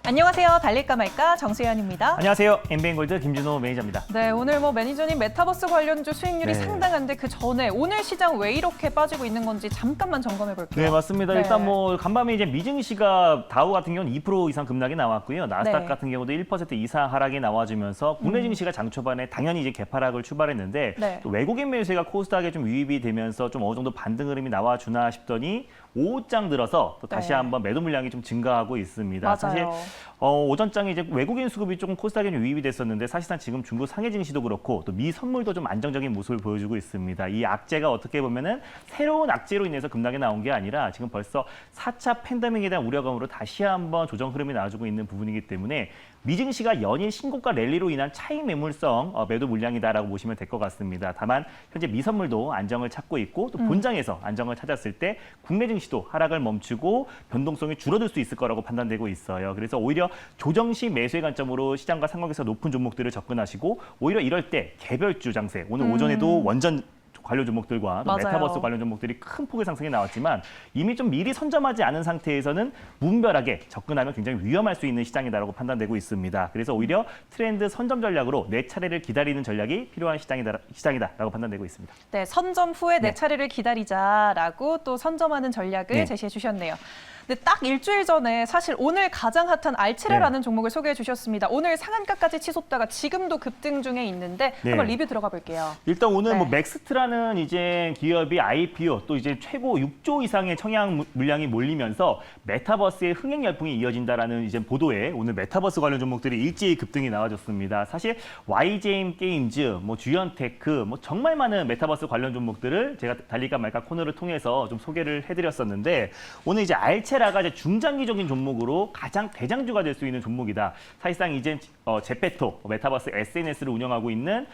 안녕하세요. 달릴까 말까 정수현입니다. 안녕하세요. 엠비엔골드 김준호 매니저입니다. 네, 오늘 매니저님 메타버스 관련주 수익률이 네. 상당한데 그 전에 오늘 시장 왜 이렇게 빠지고 있는 건지 잠깐만 점검해 볼게요. 네, 맞습니다. 네. 일단 간밤에 이제 미증시가 다우 같은 경우는 2% 이상 급락이 나왔고요. 나스닥 네. 같은 경우도 1% 이상 하락이 나와주면서 국내 증시가 장 초반에 당연히 이제 개파락을 출발했는데 네. 또 외국인 매수세가 코스닥에 좀 유입이 되면서 좀 어느 정도 반등 흐름이 나와주나 싶더니 오후장 들어서 또 다시 네. 한번 매도 물량이 좀 증가하고 있습니다. 맞아요. 사실 오전장에 이제 외국인 수급이 조금 코스닥에 좀 유입이 됐었는데 사실상 지금 중국 상해 증시도 그렇고 또 미 선물도 좀 안정적인 모습을 보여주고 있습니다. 이 악재가 어떻게 보면은 새로운 악재로 인해서 급락이 나온 게 아니라 지금 벌써 4차 팬데믹에 대한 우려감으로 다시 한번 조정 흐름이 나와주고 있는 부분이기 때문에 미증시가 연일 신고가 랠리로 인한 차익 매물성 매도 물량이다라고 보시면 될 것 같습니다. 다만 현재 미선물도 안정을 찾고 있고 또 본장에서 안정을 찾았을 때 국내 증시도 하락을 멈추고 변동성이 줄어들 수 있을 거라고 판단되고 있어요. 그래서 오히려 조정 시 매수의 관점으로 시장과 상관계에서 높은 종목들을 접근하시고 오히려 이럴 때 개별주 장세 오늘 오전에도 원전 관련 종목들과 또 맞아요. 메타버스 관련 종목들이 큰 폭의 상승이 나왔지만 이미 좀 미리 선점하지 않은 상태에서는 무분별하게 접근하면 굉장히 위험할 수 있는 시장이다라고 판단되고 있습니다. 그래서 오히려 트렌드 선점 전략으로 내 차례를 기다리는 전략이 필요한 시장이다라고 판단되고 있습니다. 네, 선점 후에 내 네. 차례를 기다리자라고 또 선점하는 전략을 네. 제시해 주셨네요. 근데 딱 일주일 전에 사실 오늘 가장 핫한 알체라라는 종목을 소개해 주셨습니다. 오늘 상한가까지 치솟다가 지금도 급등 중에 있는데 네. 한번 리뷰 들어가 볼게요. 일단 오늘 네. 맥스트라는 이제 기업이 IPO 또 이제 최고 6조 이상의 청약 물량이 몰리면서 메타버스의 흥행 열풍이 이어진다라는 이제 보도에 오늘 메타버스 관련 종목들이 일제히 급등이 나와줬습니다. 사실 YJM 게임즈, 주연테크, 정말 많은 메타버스 관련 종목들을 제가 달릴까 말까 코너를 통해서 좀 소개를 해드렸었는데 오늘 이제 알체라가 이제 중장기적인 종목으로 가장 대장주가 될 수 있는 종목이다. 사실상 이제 제페토 메타버스 SNS를 운영하고 있는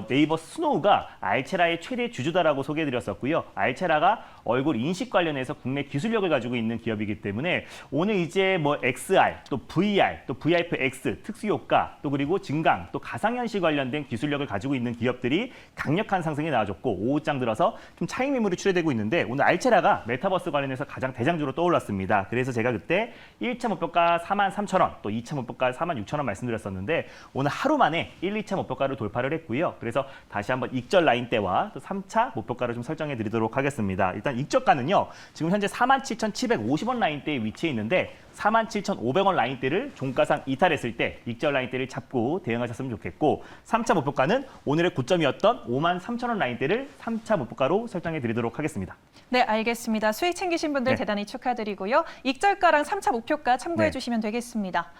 네이버 스노우가 알체라의 최대 주주다라고 소개해드렸었고요. 알체라가 얼굴 인식 관련해서 국내 기술력을 가지고 있는 기업이기 때문에 오늘 이제 XR, 또 VR, 또 VFX 특수효과, 또 그리고 증강, 또 가상현실 관련된 기술력을 가지고 있는 기업들이 강력한 상승이 나와줬고 오후장 들어서 좀 차익 매물이 출회되고 있는데 오늘 알체라가 메타버스 관련해서 가장 대장주로 떠올랐습니다. 그래서 제가 그때 1차 목표가 43,000원, 또 2차 목표가 46,000원 말씀드렸었는데 오늘 하루 만에 1, 2차 목표가를 돌파를 했고요. 그래서 다시 한번 익절 라인대와 또 3차 목표가를 좀 설정해 드리도록 하겠습니다. 일단 익절가는요. 지금 현재 47,750원 라인대에 위치해 있는데 47,500원 라인대를 종가상 이탈했을 때 익절 라인대를 잡고 대응하셨으면 좋겠고 3차 목표가는 오늘의 고점이었던 53,000원 라인대를 3차 목표가로 설정해 드리도록 하겠습니다. 네, 알겠습니다. 수익 챙기신 분들 네. 대단히 축하드리고요. 익절가랑 3차 목표가 참고해 네. 주시면 되겠습니다.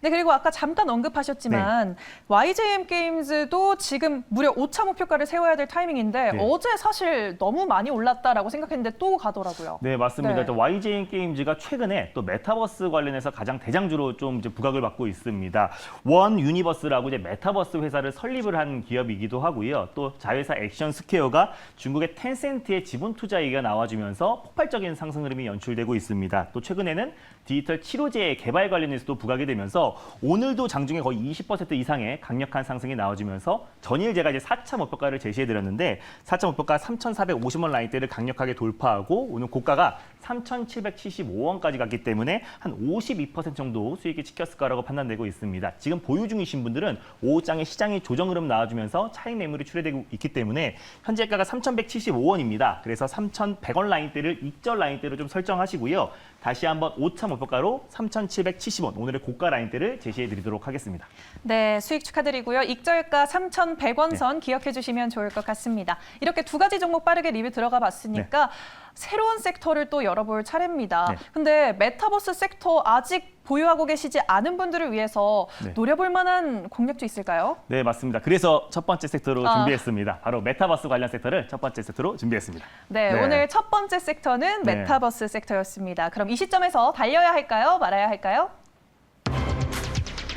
네, 그리고 아까 잠깐 언급하셨지만 YJM 게임즈도 지금 무려 5차 목표가를 세워야 될 타이밍인데 네. 어제 사실 너무 많이 올랐다라고 생각했는데 또 가더라고요. 네, 맞습니다. 네. 일단 YJN 게임즈가 최근에 또 메타버스 관련해서 가장 대장주로 좀 이제 부각을 받고 있습니다. 원 유니버스라고 이제 메타버스 회사를 설립을 한 기업이기도 하고요. 또 자회사 액션 스퀘어가 중국의 텐센트의 지분 투자 얘기가 나와주면서 폭발적인 상승 흐름이 연출되고 있습니다. 또 최근에는 디지털 치료제 개발 관련해서도 부각이 되면서 오늘도 장중에 거의 20% 이상의 강력한 상승이 나와주면서 전일 제가 이제 4차 목표가를 제시해드렸는데 4차 목표가 3,450원 라인대를 강력하게 돌파하고 오늘 고가가 3,775원까지 갔기 때문에 한 52% 정도 수익이 찍혔을 거라고 판단되고 있습니다. 지금 보유 중이신 분들은 오후장에 시장이 조정 흐름 나와주면서 차익 매물이 출회되고 있기 때문에 현재가가 3,175원입니다. 그래서 3,100원 라인대를 익절 라인대로 좀 설정하시고요. 다시 한번 5차 목표가로 3,770원 오늘의 고가 라인대를 제시해 드리도록 하겠습니다. 네, 수익 축하드리고요. 익절가 3,100원 선 기억해 주시면 좋을 것 같습니다. 이렇게 두 가지 종목 빠르게 리뷰 들어가 봤으니까 새로운 섹터를 또 열어볼 차례입니다. 네. 근데 메타버스 섹터 아직 보유하고 계시지 않은 분들을 위해서 네. 노려볼 만한 공략도 있을까요? 네, 맞습니다. 그래서 첫 번째 섹터로 준비했습니다. 바로 메타버스 관련 섹터를 첫 번째 섹터로 준비했습니다. 네, 네. 오늘 첫 번째 섹터는 네. 메타버스 섹터였습니다. 그럼 이 시점에서 달려야 할까요? 말아야 할까요?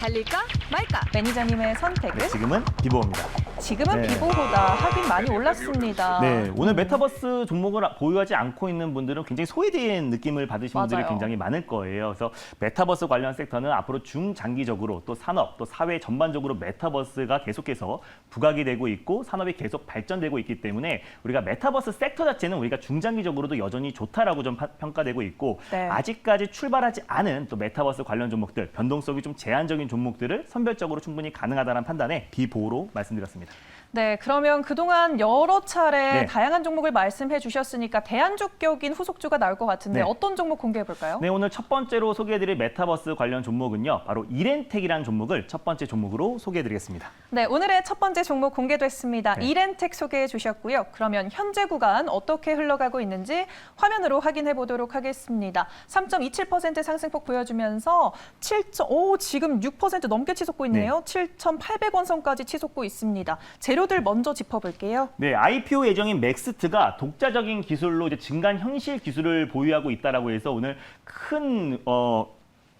달릴까 말까? 매니저님의 선택은? 네, 지금은 기보입니다. 지금은 네. 비보보다 하긴 많이 올랐습니다. 네, 오늘 메타버스 종목을 보유하지 않고 있는 분들은 굉장히 소외된 느낌을 받으신 분들이 맞아요. 굉장히 많을 거예요. 그래서 메타버스 관련 섹터는 앞으로 중장기적으로 또 산업, 또 사회 전반적으로 메타버스가 계속해서 부각이 되고 있고 산업이 계속 발전되고 있기 때문에 우리가 메타버스 섹터 자체는 우리가 중장기적으로도 여전히 좋다라고 좀 평가되고 있고 네. 아직까지 출발하지 않은 또 메타버스 관련 종목들, 변동성이 좀 제한적인 종목들을 선별적으로 충분히 가능하다는 판단에 비보호로 말씀드렸습니다. 네, 그러면 그동안 여러 차례 네. 다양한 종목을 말씀해 주셨으니까 대안주격인 후속주가 나올 것 같은데 네. 어떤 종목 공개해 볼까요? 네, 오늘 첫 번째로 소개해드릴 메타버스 관련 종목은요. 바로 이렌텍이라는 종목을 첫 번째 종목으로 소개해드리겠습니다. 네, 오늘의 첫 번째 종목 공개됐습니다. 네. 이렌텍 소개해 주셨고요. 그러면 현재 구간 어떻게 흘러가고 있는지 화면으로 확인해 보도록 하겠습니다. 3.27% 상승폭 보여주면서 지금 6% 넘게 치솟고 있네요. 7,800원 선까지 치솟고 있습니다. 재료들 먼저 짚어볼게요. 네, IPO 예정인 맥스트가 독자적인 기술로 이제 증간 현실 기술을 보유하고 있다라고 해서 오늘 큰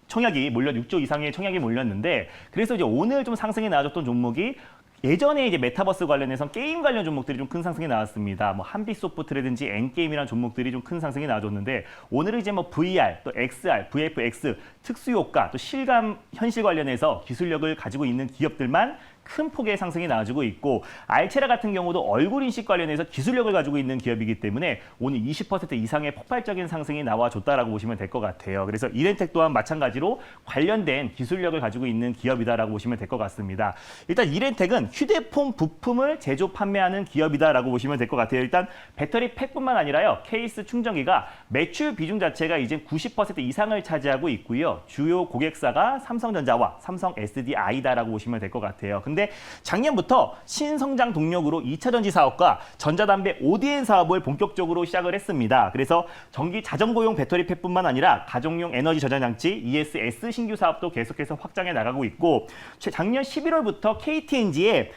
청약이 6조 이상의 청약이 몰렸는데 그래서 이제 오늘 좀 상승이 나와줬던 종목이 예전에 이제 메타버스 관련해서 게임 관련 종목들이 좀 큰 상승이 나왔습니다. 뭐 한빛소프트라든지 엔게임이라는 종목들이 좀 큰 상승이 나와줬는데 오늘은 이제 뭐 VR, 또 XR, VFX, 특수효과, 또 실감 현실 관련해서 기술력을 가지고 있는 기업들만 큰 폭의 상승이 나와주고 있고 알체라 같은 경우도 얼굴 인식 관련해서 기술력을 가지고 있는 기업이기 때문에 오늘 20% 이상의 폭발적인 상승이 나와줬다라고 보시면 될 것 같아요. 그래서 이렌텍 또한 마찬가지로 관련된 기술력을 가지고 있는 기업이다라고 보시면 될 것 같습니다. 일단 이렌텍은 휴대폰 부품을 제조 판매하는 기업이다라고 보시면 될 것 같아요. 일단 배터리 팩뿐만 아니라요. 케이스 충전기가 매출 비중 자체가 이제 90% 이상을 차지하고 있고요. 주요 고객사가 삼성전자와 삼성 SDI다라고 보시면 될 것 같아요. 근데 작년부터 신성장 동력으로 2차 전지 사업과 전자담배 ODM 사업을 본격적으로 시작을 했습니다. 그래서 전기 자전거용 배터리 팩뿐만 아니라 가정용 에너지 저장 장치 ESS 신규 사업도 계속해서 확장해 나가고 있고 작년 11월부터 KTNG에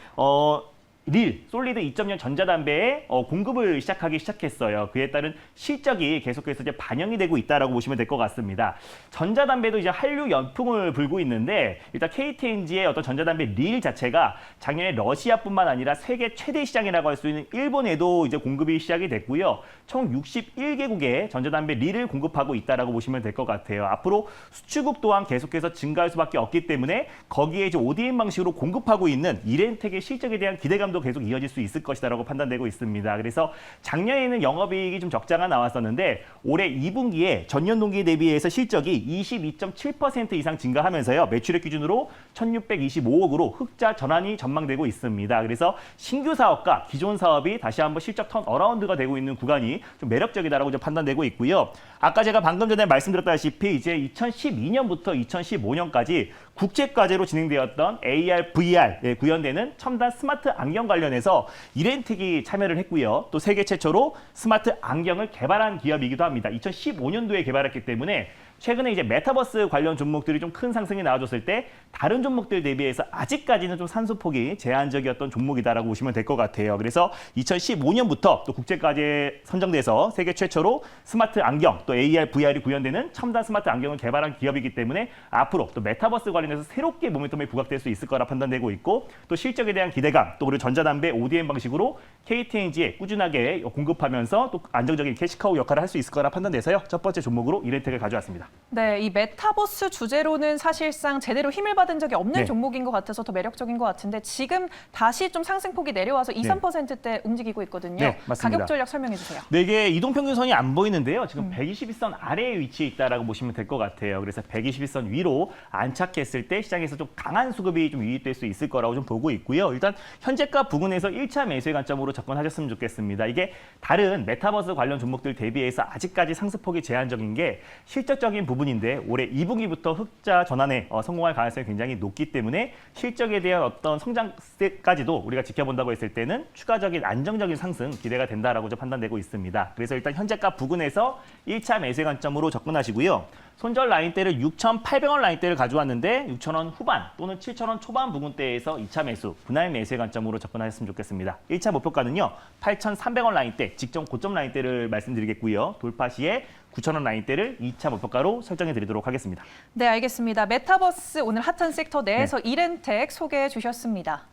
솔리드 2.0 전자담배에 공급을 시작했어요. 그에 따른 실적이 계속해서 이제 반영이 되고 있다라고 보시면 될 것 같습니다. 전자담배도 이제 한류 연풍을 불고 있는데 일단 KTNG의 어떤 전자담배 릴 자체가 작년에 러시아뿐만 아니라 세계 최대 시장이라고 할 수 있는 일본에도 이제 공급이 시작이 됐고요. 총 61개국에 전자담배 릴을 공급하고 있다라고 보시면 될 것 같아요. 앞으로 수출국 또한 계속해서 증가할 수밖에 없기 때문에 거기에 이제 ODM 방식으로 공급하고 있는 이렌텍의 실적에 대한 기대감도 계속 이어질 수 있을 것이다라고 판단되고 있습니다. 그래서 작년에는 영업이익이 좀 적자가 나왔었는데 올해 2분기에 전년 동기 대비해서 실적이 22.7% 이상 증가하면서요. 매출액 기준으로 1,625억으로 흑자 전환이 전망되고 있습니다. 그래서 신규 사업과 기존 사업이 다시 한번 실적 턴 어라운드가 되고 있는 구간이 좀 매력적이다라고 좀 판단되고 있고요. 아까 제가 방금 전에 말씀드렸다시피 이제 2012년부터 2015년까지 국제과제로 진행되었던 AR, VR 구현되는 첨단 스마트 안경 관련해서 이렌텍이 참여를 했고요. 또 세계 최초로 스마트 안경을 개발한 기업이기도 합니다. 2015년도에 개발했기 때문에 최근에 이제 메타버스 관련 종목들이 좀 큰 상승이 나와줬을 때 다른 종목들 대비해서 아직까지는 좀 산수폭이 제한적이었던 종목이다라고 보시면 될 것 같아요. 그래서 2015년부터 또 국제과제에 선정돼서 세계 최초로 스마트 안경, 또 AR, VR이 구현되는 첨단 스마트 안경을 개발한 기업이기 때문에 앞으로 또 메타버스 관련해서 새롭게 모멘텀이 부각될 수 있을 거라 판단되고 있고 또 실적에 대한 기대감, 또 그리고 전자담배 ODM 방식으로 KTNG에 꾸준하게 공급하면서 또 안정적인 캐시카우 역할을 할 수 있을 거라 판단돼서요. 첫 번째 종목으로 이렌텍을 가져왔습니다. 네, 이 메타버스 주제로는 사실상 제대로 힘을 받은 적이 없는 네. 종목인 것 같아서 더 매력적인 것 같은데 지금 다시 좀 상승폭이 내려와서 2, 3%대 움직이고 있거든요. 네, 맞습니다. 가격 전략 설명해 주세요. 네, 이게 이동평균선이 안 보이는데요. 지금 121선 아래에 위치해 있다라고 보시면 될 것 같아요. 그래서 121선 위로 안착했을 때 시장에서 좀 강한 수급이 좀 유입될 수 있을 거라고 좀 보고 있고요. 일단 현재가 부근에서 1차 매수의 관점으로 접근하셨으면 좋겠습니다. 이게 다른 메타버스 관련 종목들 대비해서 아직까지 상승폭이 제한적인 게 실적적인 부분인데 올해 2분기부터 흑자 전환에 성공할 가능성이 굉장히 높기 때문에 실적에 대한 어떤 성장세까지도 우리가 지켜본다고 했을 때는 추가적인 안정적인 상승 기대가 된다라고 좀 판단되고 있습니다. 그래서 일단 현재가 부근에서 1차 매수의 관점으로 접근하시고요. 손절 라인대를 6,800원 라인대를 가져왔는데 6,000원 후반 또는 7,000원 초반 부근대에서 2차 매수, 분할 매수의 관점으로 접근하셨으면 좋겠습니다. 1차 목표가는요. 8,300원 라인대, 직전 고점 라인대를 말씀드리겠고요. 돌파 시에 9,000원 라인대를 2차 목표가로 설정해 드리도록 하겠습니다. 네, 알겠습니다. 메타버스 오늘 핫한 섹터 내에서 이렌텍 소개해 주셨습니다.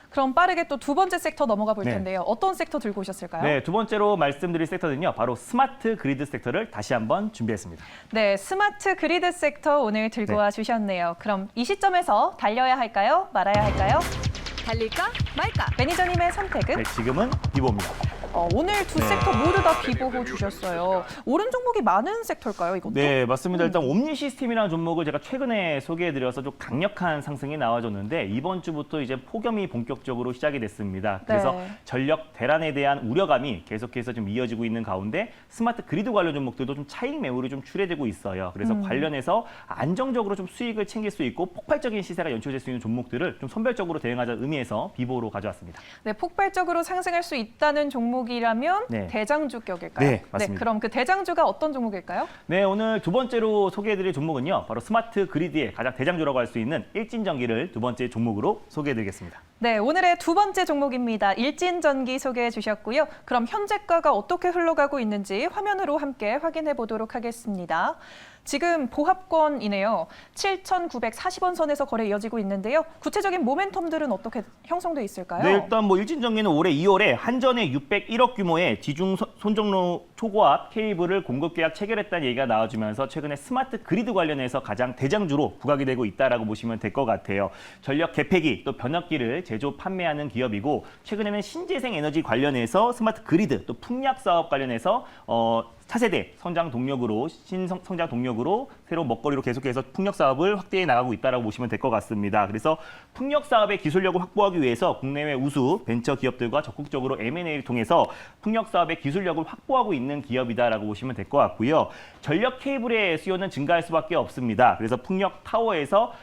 그럼 빠르게 또 두 번째 섹터 넘어가 볼 네. 텐데요. 어떤 섹터 들고 오셨을까요? 네, 두 번째로 말씀드릴 섹터는요. 바로 스마트 그리드 섹터를 다시 한번 준비했습니다. 네, 스마트 그리드 섹터 오늘 들고 네. 와 주셨네요. 그럼 이 시점에서 달려야 할까요? 말아야 할까요? 달릴까 말까? 매니저님의 선택은? 네, 지금은 비보입니다. 오늘 두 네. 섹터 모두 다 비보호 주셨어요. 오른 종목이 많은 섹터일까요, 이것도? 네, 맞습니다. 일단 옴니 시스템이라는 종목을 제가 최근에 소개해드려서 좀 강력한 상승이 나와줬는데 이번 주부터 이제 폭염이 본격적으로 시작이 됐습니다. 그래서 네. 전력 대란에 대한 우려감이 계속해서 좀 이어지고 있는 가운데 스마트 그리드 관련 종목들도 좀 차익 매물이 좀 출회되고 있어요. 그래서 관련해서 안정적으로 좀 수익을 챙길 수 있고 폭발적인 시세가 연출될 수 있는 종목들을 좀 선별적으로 대응하자는 의미에서 비보로 가져왔습니다. 네, 폭발적으로 상승할 수 있다는 종목이라면 네. 대장주격일까요? 네, 맞습니다. 그럼 그 대장주가 어떤 종목일까요? 네, 오늘 두 번째로 소개해드릴 종목은요. 바로 스마트 그리드의 가장 대장주라고 할 수 있는 일진전기를 두 번째 종목으로 소개해드리겠습니다. 네, 오늘의 두 번째 종목입니다. 일진전기 소개해 주셨고요. 그럼 현재가가 어떻게 흘러가고 있는지 화면으로 함께 확인해 보도록 하겠습니다. 지금 보합권이네요. 7,940원 선에서 거래 이어지고 있는데요. 구체적인 모멘텀들은 어떻게 형성돼 있을까요? 네, 일단 뭐 일진전기는 올해 2월에 한전에 601억 규모의 지중 손정로 초고압 케이블을 공급 계약 체결했다는 얘기가 나와주면서 최근에 스마트 그리드 관련해서 가장 대장주로 부각이 되고 있다라고 보시면 될 것 같아요. 전력 개폐기 또 변압기를 제조 판매하는 기업이고 최근에는 신재생 에너지 관련해서 스마트 그리드 또 풍력 사업 관련해서 차세대 성장 동력으로 신성장 동력으로 새로운 먹거리로 계속해서 풍력 사업을 확대해 나가고 있다라고 보시면 될 것 같습니다. 그래서 풍력 사업의 기술력을 확보하기 위해서 국내외 우수 벤처 기업들과 적극적으로 M&A를 통해서 풍력 사업의 기술력을 확보하고 있는 기업이다라고 보시면 될 것 같고요. 전력 케이블의 수요는 증가할 수밖에 없습니다. 그래서 풍력 타워에서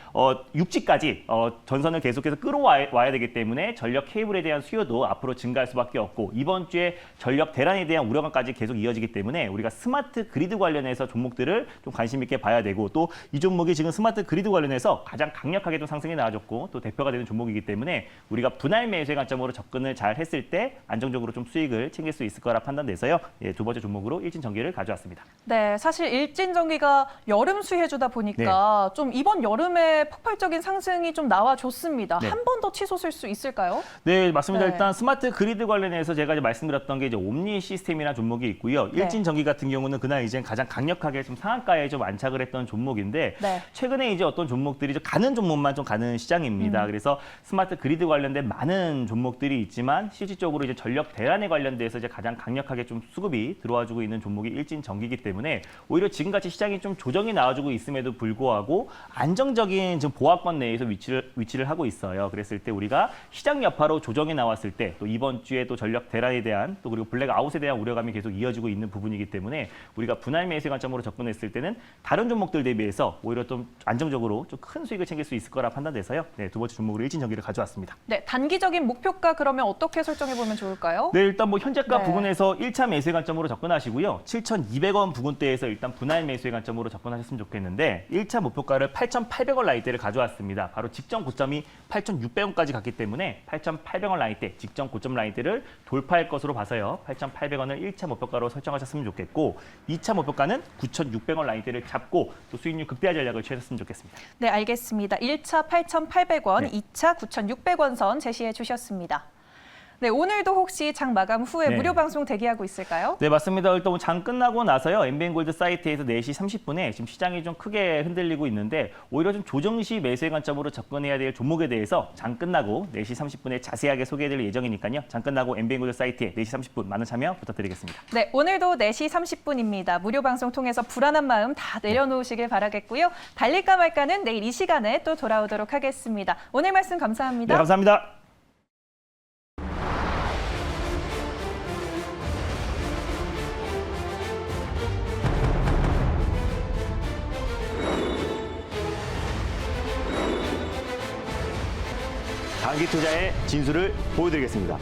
육지까지 전선을 계속해서 끌어와야 되기 때문에 전력 케이블에 대한 수요도 앞으로 증가할 수밖에 없고 이번 주에 전력 대란에 대한 우려감까지 계속 이어지기 때문에 우리가 스마트 그리드 관련해서 종목들을 좀 관심 있게 봐야 되고 또 이 종목이 지금 스마트 그리드 관련해서 가장 강력하게 좀 상승이 나와줬고 또 대표가 되는 종목이기 때문에 우리가 분할 매수의 관점으로 접근을 잘 했을 때 안정적으로 좀 수익을 챙길 수 있을 거라 판단돼서요. 예, 두 번째 종목으로 일진전기를 가져왔습니다. 네, 사실 일진전기가 여름 수혜주다 보니까 좀 이번 여름에 폭발적인 상승이 좀 나와줬습니다. 네. 한 번 더 치솟을 수 있을까요? 네, 맞습니다. 네. 일단 스마트 그리드 관련해서 제가 이제 말씀드렸던 게 이제 옴니 시스템이라는 종목이 있고요. 네. 일진전기 같은 경우는 그날 이제 가장 강력하게 좀 상한가에 좀 안착을 했던 종목인데 네. 최근에 이제 어떤 종목들이 좀 가는 종목만 좀 가는 시장입니다. 그래서 스마트 그리드 관련된 많은 종목들이 있지만 실질적으로 이제 전력 대란에 관련돼서 이제 가장 강력하게 좀 수급이 들어와주고 있는 종목이 일진전기이기 때문에 오히려 지금같이 시장이 좀 조정이 나와주고 있음에도 불구하고 안정적인 지금 보합권 내에서 위치를 하고 있어요. 그랬을 때 우리가 시장 여파로 조정이 나왔을 때 또 이번 주에 또 전력 대란에 대한 또 그리고 블랙아웃에 대한 우려감이 계속 이어지고 있는 부분이기 때문에 우리가 분할 매수의 관점으로 접근했을 때는 다른 종목들 대비해서 오히려 좀 안정적으로 좀 큰 수익을 챙길 수 있을 거라 판단돼서요. 네, 두 번째 종목으로 일진전기를 가져왔습니다. 네, 단기적인 목표가 그러면 어떻게 설정해 보면 좋을까요? 네, 일단 뭐 현재가 네. 부근에서 1차 매수의 관점으로 접근하시고요. 7,200원 부근대에서 일단 분할 매수의 관점으로 접근하셨으면 좋겠는데 1차 목표가를 8,800원 라인대를 가져왔습니다. 바로 직전 고점이 8,600원까지 갔기 때문에 8,800원 라인대, 직전 고점 라인대를 돌파할 것으로 봐서요. 8,800원을 1차 목표가로 설정하셨으면 좋겠고 2차 목표가는 9,600원 라인대를 잡고 또 수익률 극대화 전략을 취하셨으면 좋겠습니다. 네, 알겠습니다. 1차 8,800원, 네. 2차 9,600원 선 제시해 주셨습니다. 네, 오늘도 혹시 장 마감 후에 네. 무료 방송 대기하고 있을까요? 네, 맞습니다. 일단 장 끝나고 나서요. 엠비엔골드 사이트에서 4시 30분에 지금 시장이 좀 크게 흔들리고 있는데 오히려 좀 조정 시 매수의 관점으로 접근해야 될 종목에 대해서 장 끝나고 4시 30분에 자세하게 소개해드릴 예정이니까요. 장 끝나고 엠비엔골드 사이트에 4시 30분 많은 참여 부탁드리겠습니다. 네, 오늘도 4시 30분입니다. 무료 방송 통해서 불안한 마음 다 내려놓으시길 바라겠고요. 달릴까 말까는 내일 이 시간에 또 돌아오도록 하겠습니다. 오늘 말씀 감사합니다. 네, 감사합니다. 단기 투자의 진수를 보여드리겠습니다.